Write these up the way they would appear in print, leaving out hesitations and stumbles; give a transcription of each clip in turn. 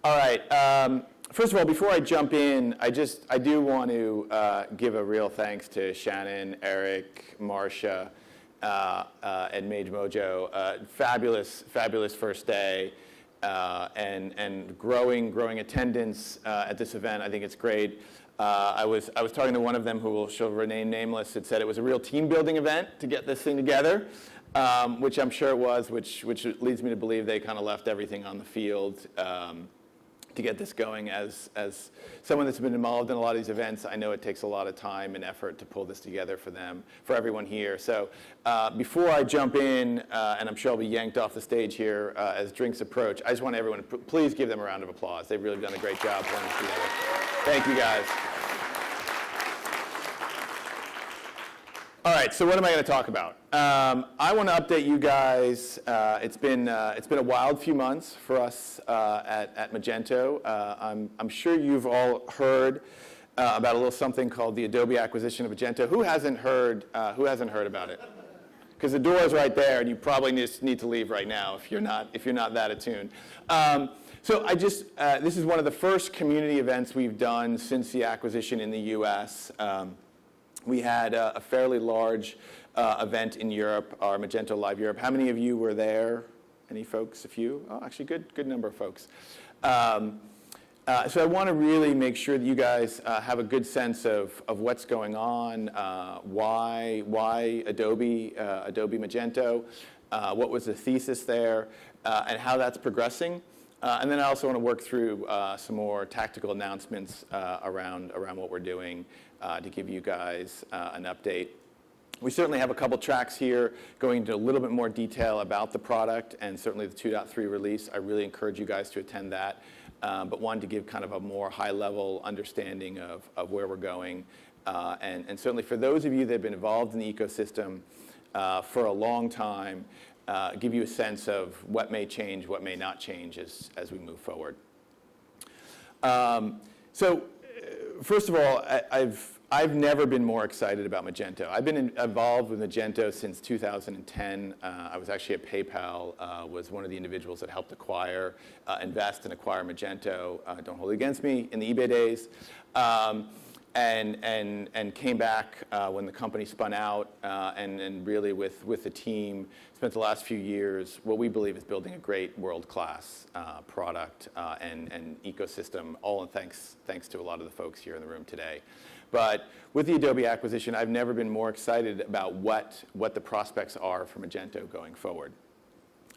All right. First of all, before I jump in, I do want to give a real thanks to Shannon, Eric, Marcia, and Mage Mojo. Fabulous first day, and growing attendance at this event. I think it's great. I was talking to one of them she'll remain nameless. It said it was a real team building event to get this thing together, which I'm sure it was, which leads me to believe they kind of left everything on the field to get this going. As someone that's been involved in a lot of these events, I know it takes a lot of time and effort to pull this together for everyone here. So before I jump in, and I'm sure I'll be yanked off the stage here as drinks approach, I just want everyone to please give them a round of applause. They've really done a great job pulling this together. Thank you, guys. All right, so what am I going to talk about? I want to update you guys. It's been a wild few months for us at Magento. I'm sure you've all heard about a little something called the Adobe acquisition of Magento. Who hasn't heard about it? Because the door is right there, and you probably just need to leave right now if you're not that attuned. So this is one of the first community events we've done since the acquisition in the U.S. We had a fairly large event in Europe, our Magento Live Europe. How many of you were there? Any folks? A few? Oh, actually, good number of folks. So I want to really make sure that you guys have a good sense of what's going on, why Adobe Magento, what was the thesis there, and how that's progressing. And then I also want to work through some more tactical announcements around what we're doing to give you guys an update. We certainly have a couple tracks here going into a little bit more detail about the product and certainly the 2.3 release. I really encourage you guys to attend that, but wanted to give kind of a more high-level understanding of where we're going. And certainly for those of you that have been involved in the ecosystem for a long time, give you a sense of what may change, what may not change as we move forward. So first of all, I've never been more excited about Magento. I've been involved with Magento since 2010. I was actually at PayPal, was one of the individuals that helped invest and acquire Magento. Don't hold it against me, in the eBay days. And came back when the company spun out, and really with the team, spent the last few years what we believe is building a great world-class product and ecosystem, all thanks to a lot of the folks here in the room today. But with the Adobe acquisition, I've never been more excited about what the prospects are for Magento going forward.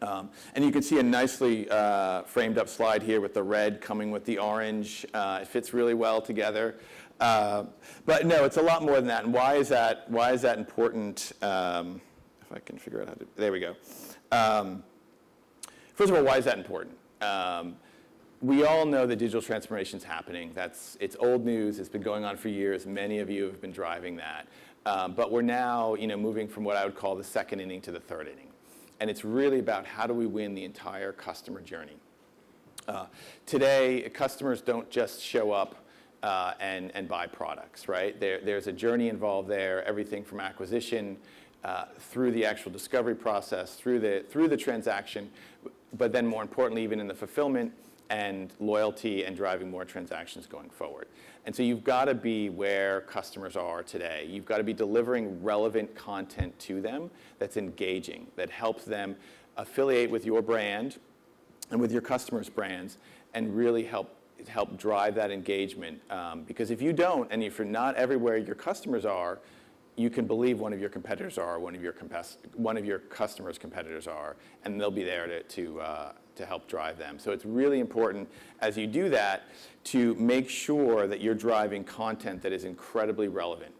And you can see a nicely framed up slide here with the red coming with the orange. It fits really well together. But no, it's a lot more than that. And why is that important? If I can figure out how to, there we go. First of all, why is that important? We all know that digital transformation is happening. It's old news. It's been going on for years. Many of you have been driving that. But we're now moving from what I would call the second inning to the third inning. And it's really about how do we win the entire customer journey. Today, customers don't just show up and buy products, right? There's a journey involved there, everything from acquisition through the actual discovery process, through the transaction, but then more importantly, even in the fulfillment and loyalty and driving more transactions going forward. And so you've got to be where customers are today. You've got to be delivering relevant content to them that's engaging, that helps them affiliate with your brand and with your customers' brands and really help drive that engagement. Because if you don't, and if you're not everywhere your customers are, you can believe one of your competitors are, one of your customers' competitors are, and they'll be there to help drive them. So it's really important as you do that to make sure that you're driving content that is incredibly relevant,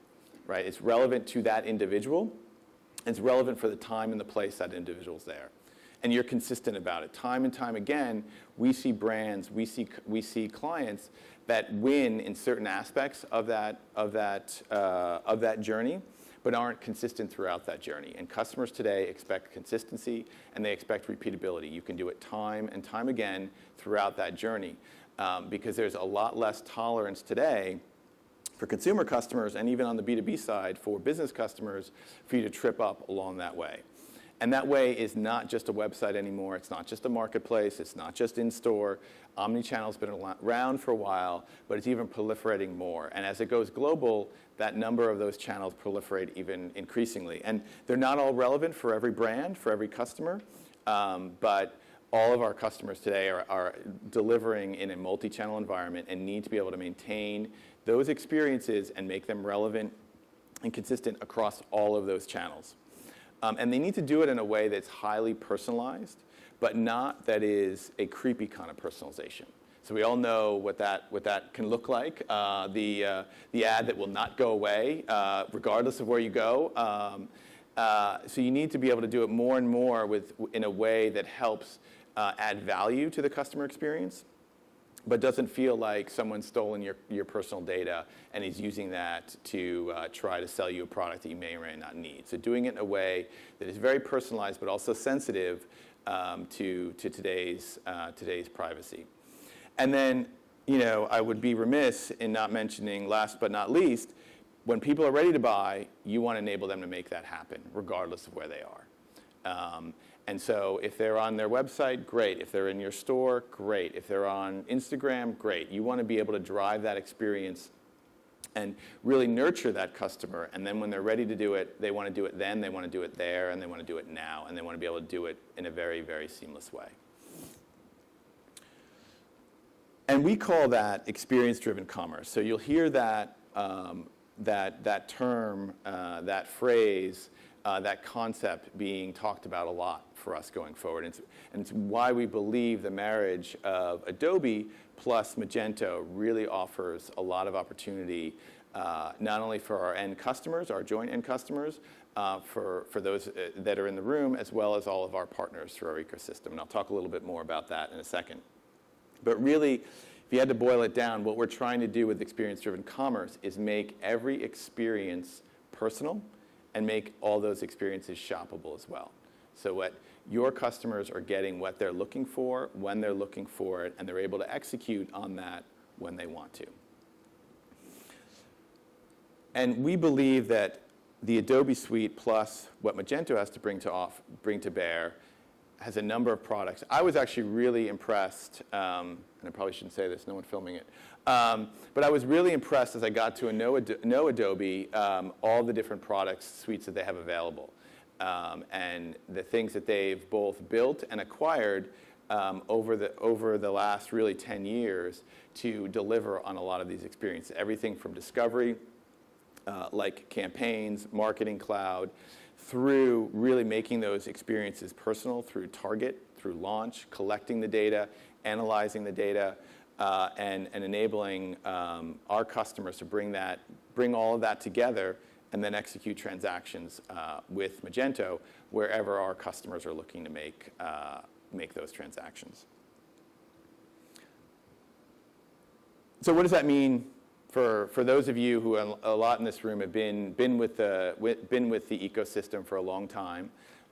right? It's relevant to that individual. It's relevant for the time and the place that individual's there. And you're consistent about it. Time and time again, we see brands, we see clients that win in certain aspects of that journey, but aren't consistent throughout that journey. And customers today expect consistency, and they expect repeatability. You can do it time and time again throughout that journey, because there's a lot less tolerance today for consumer customers, and even on the B2B side for business customers, for you to trip up along that way. And that way is not just a website anymore. It's not just a marketplace. It's not just in-store. Omnichannel's been around for a while, but it's even proliferating more. And as it goes global, that number of those channels proliferate even increasingly. And they're not all relevant for every brand, for every customer, but all of our customers today are delivering in a multi-channel environment and need to be able to maintain those experiences and make them relevant and consistent across all of those channels. And they need to do it in a way that's highly personalized, but not that is a creepy kind of personalization. So we all know what that can look like. The ad that will not go away, regardless of where you go. So you need to be able to do it more and more in a way that helps add value to the customer experience, but doesn't feel like someone's stolen your personal data and is using that to try to sell you a product that you may or may not need. So doing it in a way that is very personalized, but also sensitive to today's privacy. And then, I would be remiss in not mentioning, last but not least, when people are ready to buy, you want to enable them to make that happen, regardless of where they are. And so if they're on their website, great. If they're in your store, great. If they're on Instagram, great. You want to be able to drive that experience and really nurture that customer. And then when they're ready to do it, they want to do it then, they want to do it there, and they want to do it now. And they want to be able to do it in a very, very seamless way. And we call that experience-driven commerce. So you'll hear that, that term, that phrase, that concept being talked about a lot for us going forward. And it's why we believe the marriage of Adobe plus Magento really offers a lot of opportunity, not only for our end customers, our joint end customers, for those that are in the room, as well as all of our partners through our ecosystem. And I'll talk a little bit more about that in a second. But really, if you had to boil it down, what we're trying to do with experience-driven commerce is make every experience personal and make all those experiences shoppable as well. So what your customers are getting what they're looking for, when they're looking for it, and they're able to execute on that when they want to. And we believe that the Adobe suite plus what Magento has to bring to bear has a number of products. I was actually really impressed, and I probably shouldn't say this, no one filming it, but I was really impressed as I got to know Adobe, all the different products, suites that they have available, and the things that they've both built and acquired over the last really 10 years to deliver on a lot of these experiences. Everything from discovery, like campaigns, marketing cloud, through really making those experiences personal through target, through launch, collecting the data, analyzing the data, and enabling our customers to bring all of that together and then execute transactions with Magento wherever our customers are looking to make those transactions. So what does that mean for those of you who a lot in this room have been with the ecosystem for a long time,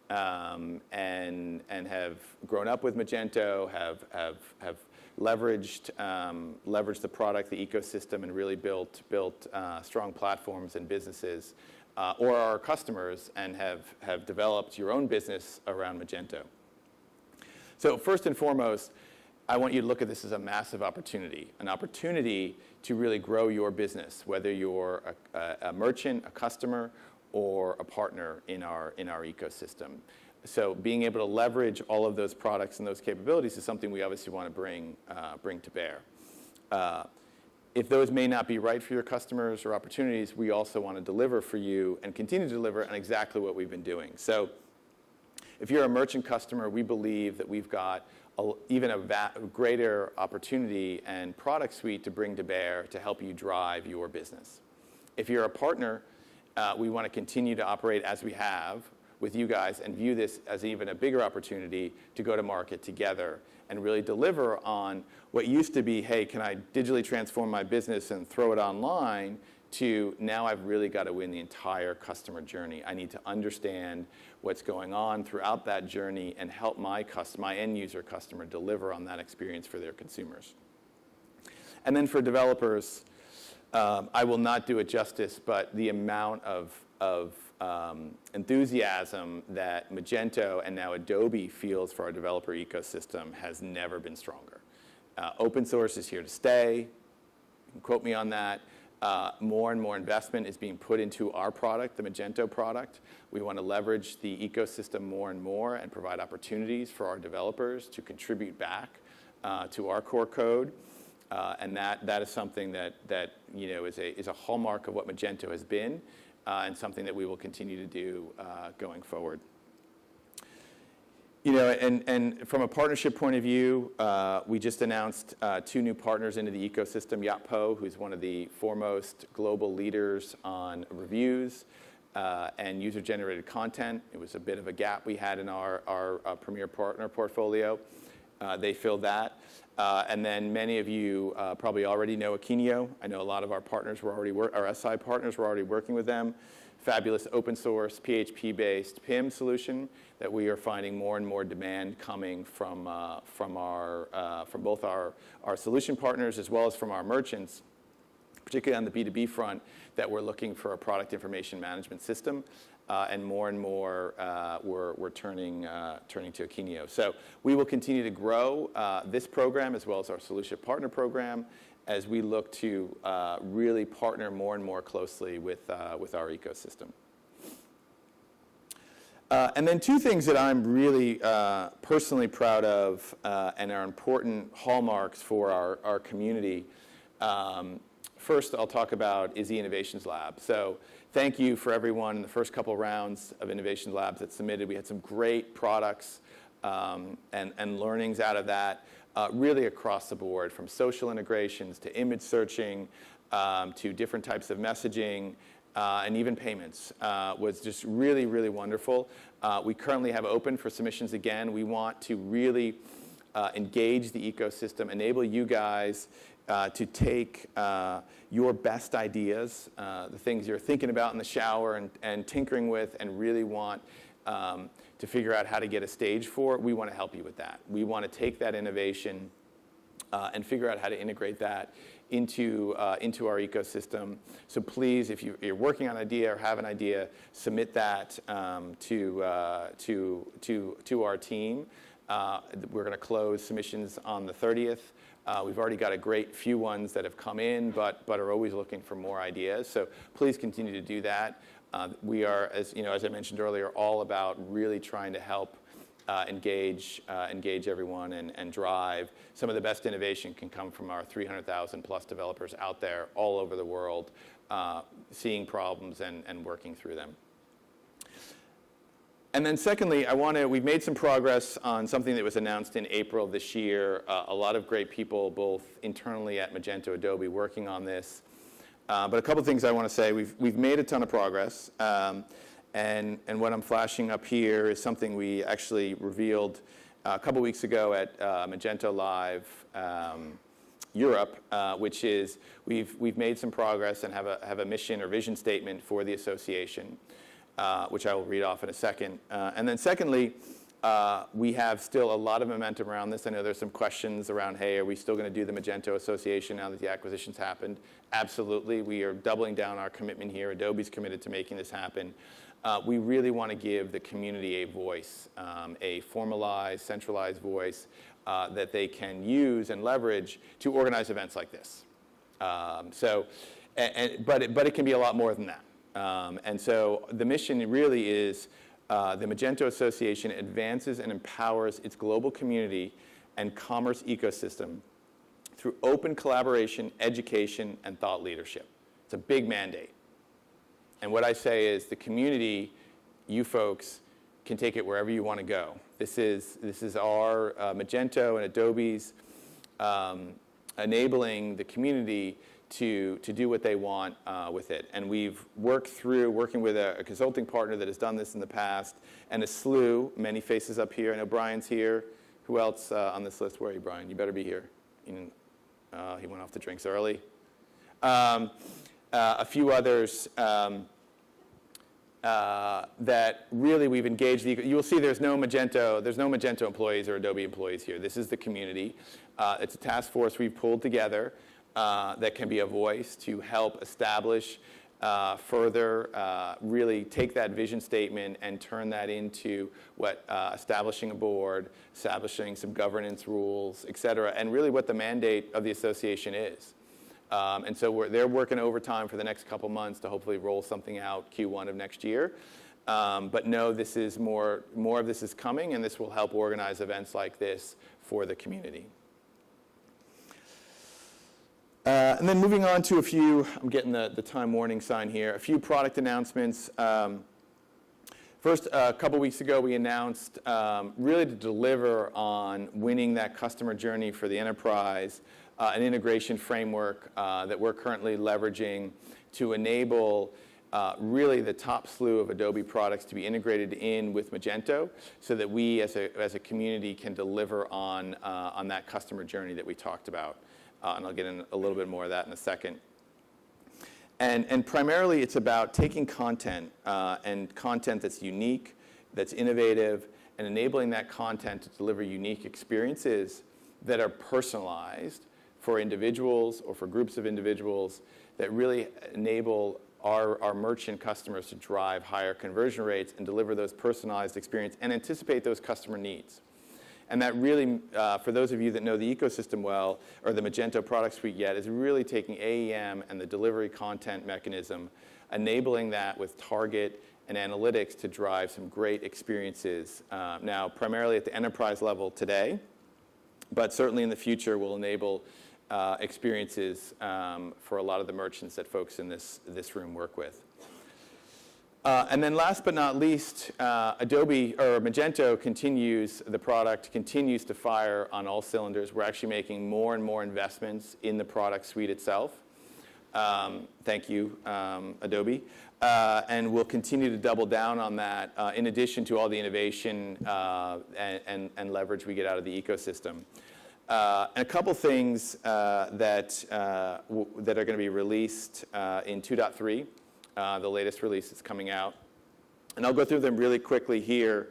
and have grown up with Magento, have leveraged the product, the ecosystem, and really built strong platforms and businesses, or our customers and have developed your own business around Magento. So first and foremost, I want you to look at this as a massive opportunity, an opportunity to really grow your business, whether you're a merchant, a customer, or a partner in our ecosystem. So being able to leverage all of those products and those capabilities is something we obviously want to bring to bear. If those may not be right for your customers or opportunities, we also want to deliver for you and continue to deliver on exactly what we've been doing. So if you're a merchant customer, we believe that we've got even a greater opportunity and product suite to bring to bear to help you drive your business. If you're a partner, we want to continue to operate as we have with you guys and view this as even a bigger opportunity to go to market together and really deliver on what used to be, hey, can I digitally transform my business and throw it online, to now I've really got to win the entire customer journey. I need to understand what's going on throughout that journey and help my end user customer deliver on that experience for their consumers. And then for developers, I will not do it justice, but the amount of enthusiasm that Magento and now Adobe feels for our developer ecosystem has never been stronger. Open source is here to stay. You can quote me on that. More and more investment is being put into our product, the Magento product. We want to leverage the ecosystem more and more and provide opportunities for our developers to contribute back to our core code. And that is something that is a hallmark of what Magento has been and something that we will continue to do going forward. And from a partnership point of view, we just announced 2 new partners into the ecosystem. Yotpo, who's one of the foremost global leaders on reviews and user-generated content. It was a bit of a gap we had in our premier partner portfolio. They filled that. And then many of you probably already know Akinio. I know a lot of our partners our SI partners were already working with them. Fabulous open source PHP-based PIM solution that we are finding more and more demand coming from both our solution partners as well as from our merchants, particularly on the B2B front, that we're looking for a product information management system. And more we're turning to Akinio. So we will continue to grow this program as well as our solution partner program as we look to really partner more and more closely with our ecosystem. And then 2 things that I'm really personally proud of and are important hallmarks for our community. First, I'll talk is the Innovations Lab. So thank you for everyone in the first couple rounds of Innovations Labs that submitted. We had some great products and learnings out of that, really across the board, from social integrations to image searching to different types of messaging and even payments. Was just really, really wonderful. We currently have open for submissions again. We want to really engage the ecosystem, enable you guys to take your best ideas, the things you're thinking about in the shower and tinkering with and really want to figure out how to get a stage for. We want to help you with that. We want to take that innovation and figure out how to integrate that into our ecosystem. So please, if you're working on an idea or have an idea, submit that to our team. We're going to close submissions on the 30th. We've already got a great few ones that have come in, but are always looking for more ideas. So please continue to do that. We are, as I mentioned earlier, all about really trying to help engage everyone and drive. Some of the best innovation can come from our 300,000 plus developers out there all over the world, seeing problems and working through them. And then secondly, we've made some progress on something that was announced in April of this year. A lot of great people, both internally at Magento Adobe, working on this. But a couple of things I want to say. We've made a ton of progress. And what I'm flashing up here is something we actually revealed a couple weeks ago at Magento Live Europe, which is we've made some progress and have a mission or vision statement for the association, which I will read off in a second. And then secondly, we have still a lot of momentum around this. I know there's some questions around, hey, are we still going to do the Magento Association now that the acquisitions happened? Absolutely. We are doubling down our commitment here. Adobe's committed to making this happen. We really want to give the community a voice, a formalized, centralized voice that they can use and leverage to organize events like this. But it can be a lot more than that. And so the mission really is the Magento Association advances and empowers its global community and commerce ecosystem through open collaboration, education, and thought leadership. It's a big mandate. And what I say is the community, you folks, can take it wherever you want to go. This is our Magento and Adobe's enabling the community to do what they want with it. And we've working with a consulting partner that has done this in the past, and a slew, many faces up here. I know Brian's here. Who else on this list? Where are you, Brian? You better be here. He went off the drinks early. A few others that really we've engaged. You will see there's no Magento employees or Adobe employees here. This is the community. It's a task force we've pulled together that can be a voice to help establish further, really take that vision statement and turn that into what establishing a board, establishing some governance rules, et cetera, and really what the mandate of the association is. And so they're working overtime for the next couple months to hopefully roll something out Q1 of next year. But no, this is more of this is coming, and this will help organize events like this for the community. And then moving on to a few, I'm getting the time warning sign here, a few product announcements. First, a couple weeks ago, we announced really to deliver on winning that customer journey for the enterprise, an integration framework that we're currently leveraging to enable really the top slew of Adobe products to be integrated in with Magento so that we as a community can deliver on that customer journey that we talked about. And I'll get in a little bit more of that in a second. And primarily it's about taking content and content that's unique, that's innovative, and enabling that content to deliver unique experiences that are personalized for individuals or for groups of individuals that really enable our merchant customers to drive higher conversion rates and deliver those personalized experiences and anticipate those customer needs. And that really, for those of you that know the ecosystem well, or the Magento product suite yet, is really taking AEM and the delivery content mechanism, enabling that with target and analytics to drive some great experiences. Now, primarily at the enterprise level today, but certainly in the future will enable experiences for a lot of the merchants that folks in this room work with. And then last but not least, Adobe or Magento the product continues to fire on all cylinders. We're actually making more and more investments in the product suite itself. Thank you, Adobe. And we'll continue to double down on that in addition to all the innovation and leverage we get out of the ecosystem. And a couple things that are going to be released in 2.3. The latest release is coming out. And I'll go through them really quickly here.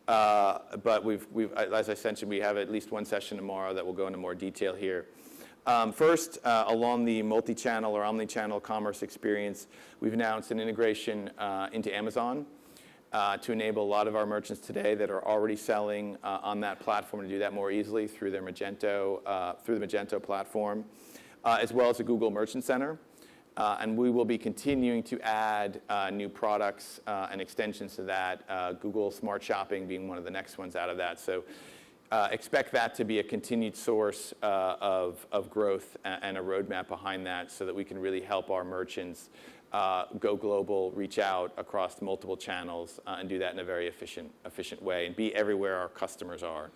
But as I mentioned, we have at least one session tomorrow that will go into more detail here. First, along the multi-channel or omni-channel commerce experience, we've announced an integration into Amazon to enable a lot of our merchants today that are already selling on that platform to do that more easily through their Magento, through the Magento platform, as well as the Google Merchant Center. And we will be continuing to add new products and extensions to that, Google Smart Shopping being one of the next ones out of that. So expect that to be a continued source of growth and a roadmap behind that so that we can really help our merchants go global, reach out across multiple channels, and do that in a very efficient way and be everywhere our customers are.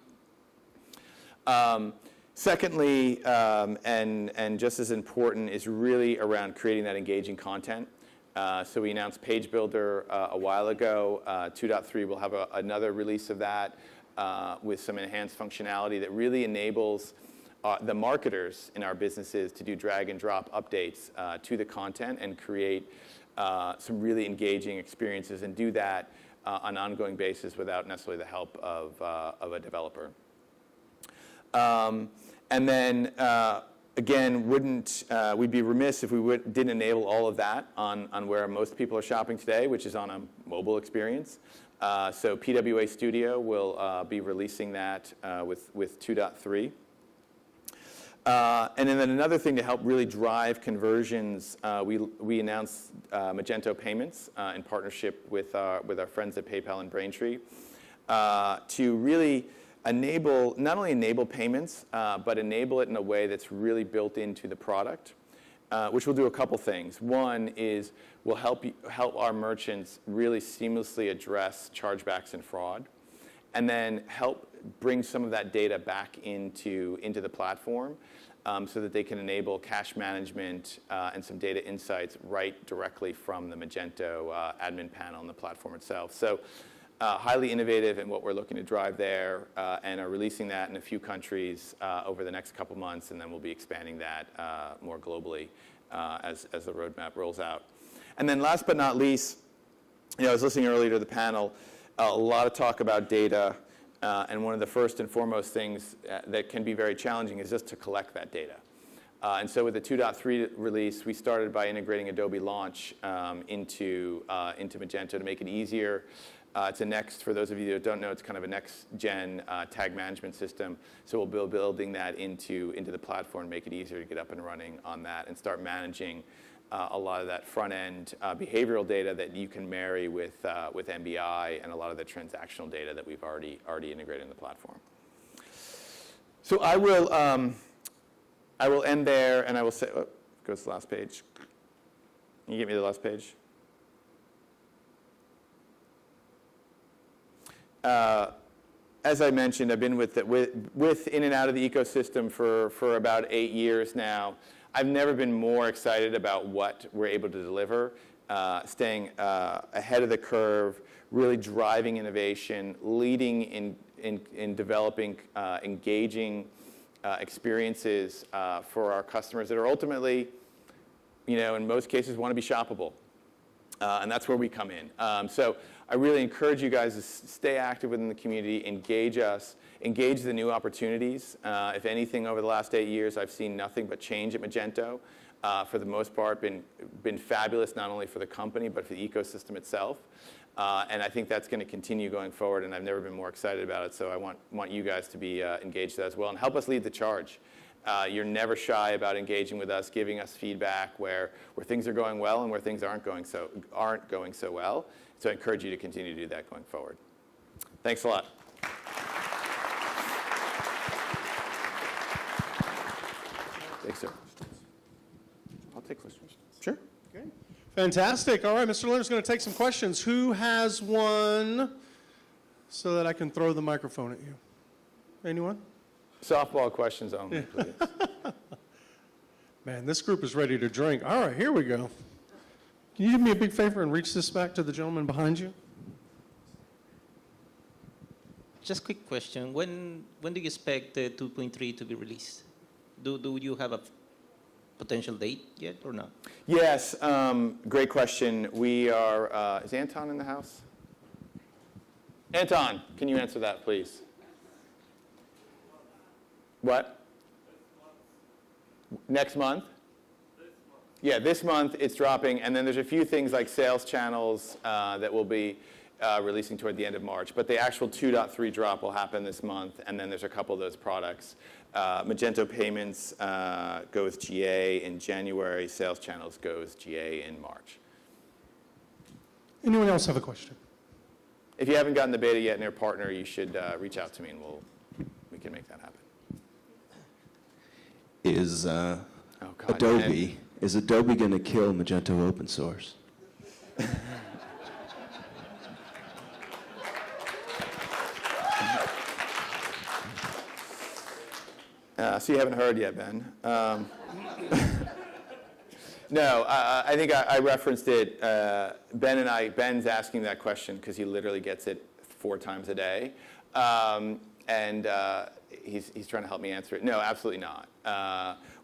Secondly, and just as important, is really around creating that engaging content. So we announced Page Builder a while ago. 2.3 will have another release of that with some enhanced functionality that really enables the marketers in our businesses to do drag and drop updates to the content and create some really engaging experiences and do that on an ongoing basis without necessarily the help of a developer. And then, again, we'd be remiss if we didn't enable all of that on where most people are shopping today, which is on a mobile experience. So PWA Studio will be releasing that with 2.3. And then another thing to help really drive conversions, we announced Magento Payments in partnership with our friends at PayPal and Braintree to really not only enable payments, but enable it in a way that's really built into the product, which will do a couple things. One is we'll help our merchants really seamlessly address chargebacks and fraud, and then help bring some of that data back into the platform so that they can enable cash management and some data insights right directly from the Magento admin panel on the platform itself. So highly innovative in what we're looking to drive there and are releasing that in a few countries over the next couple months, and then we'll be expanding that more globally as the roadmap rolls out. And then last but not least, I was listening earlier to the panel, a lot of talk about data, and one of the first and foremost things that can be very challenging is just to collect that data. And so with the 2.3 release, we started by integrating Adobe Launch into Magento to make it easier. It's a next, for those of you that don't know, it's kind of a next-gen tag management system. So we'll be building that into the platform, make it easier to get up and running on that, and start managing a lot of that front-end behavioral data that you can marry with MBI and a lot of the transactional data that we've already integrated in the platform. So I will end there, and I will say, go to the last page. Can you get me the last page? As I mentioned, I've been with in and out of the ecosystem for about 8 years now. I've never been more excited about what we're able to deliver, staying ahead of the curve, really driving innovation, leading in developing engaging experiences for our customers that are ultimately, in most cases, want to be shoppable. And that's where we come in. So I really encourage you guys to stay active within the community, engage us, engage the new opportunities. If anything, over the last 8 years, I've seen nothing but change at Magento. For the most part, been fabulous, not only for the company, but for the ecosystem itself. And I think that's going to continue going forward, and I've never been more excited about it. So I want you guys to be engaged as well and help us lead the charge. You're never shy about engaging with us, giving us feedback where things are going well and where things aren't going so well. So I encourage you to continue to do that going forward. Thanks a lot. Thanks, sir. I'll take questions. Sure. Okay. Fantastic. All right, Mr. Lenhard's going to take some questions. Who has one so that I can throw the microphone at you? Anyone? Softball questions only, please. Man, this group is ready to drink. All right, here we go. Can you do me a big favor and reach this back to the gentleman behind you? Just a quick question. When do you expect the 2.3 to be released? Do you have a potential date yet or not? Yes, great question. We are, is Anton in the house? Anton, can you answer that, please? What? Next month? Yeah, this month it's dropping, and then there's a few things like sales channels that will be releasing toward the end of March. But the actual 2.3 drop will happen this month, and then there's a couple of those products. Magento Payments goes GA in January. Sales channels goes GA in March. Anyone else have a question? If you haven't gotten the beta yet and your partner, you should reach out to me, and we can make that happen. Is Adobe going to kill Magento open source? So you haven't heard yet, Ben. No, I think I referenced it. Ben's asking that question because he literally gets it 4 times a day. And he's trying to help me answer it. No, absolutely not.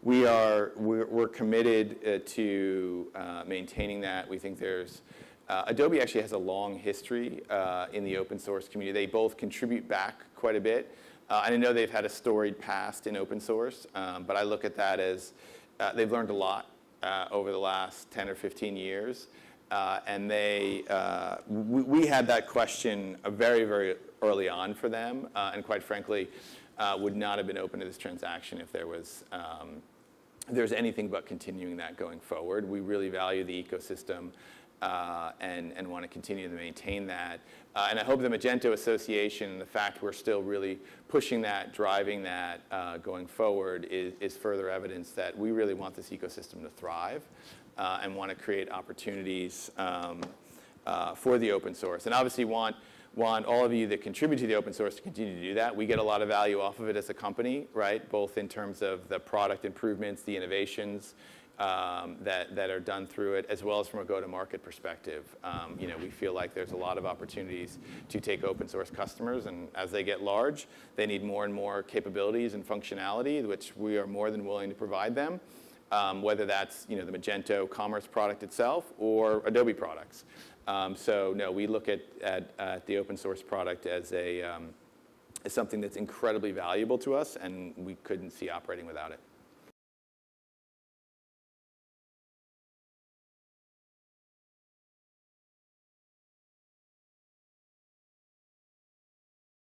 We're committed to maintaining that. We think Adobe actually has a long history in the open source community. They both contribute back quite a bit. And I know they've had a storied past in open source, but I look at that as they've learned a lot over the last 10 or 15 years. And we had that question very, very early on for them, and quite frankly, would not have been open to this transaction if there's anything but continuing that going forward. We really value the ecosystem and want to continue to maintain that. And I hope the Magento Association and the fact we're still really pushing that, driving that going forward is further evidence that we really want this ecosystem to thrive and want to create opportunities for the open source. And obviously want all of you that contribute to the open source to continue to do that. We get a lot of value off of it as a company, right? Both in terms of the product improvements, the innovations that are done through it, as well as from a go-to-market perspective. We feel like there's a lot of opportunities to take open source customers, and as they get large, they need more and more capabilities and functionality, which we are more than willing to provide them, whether that's the Magento Commerce product itself or Adobe products. So no, we look at the open source product as something that's incredibly valuable to us, and we couldn't see operating without it.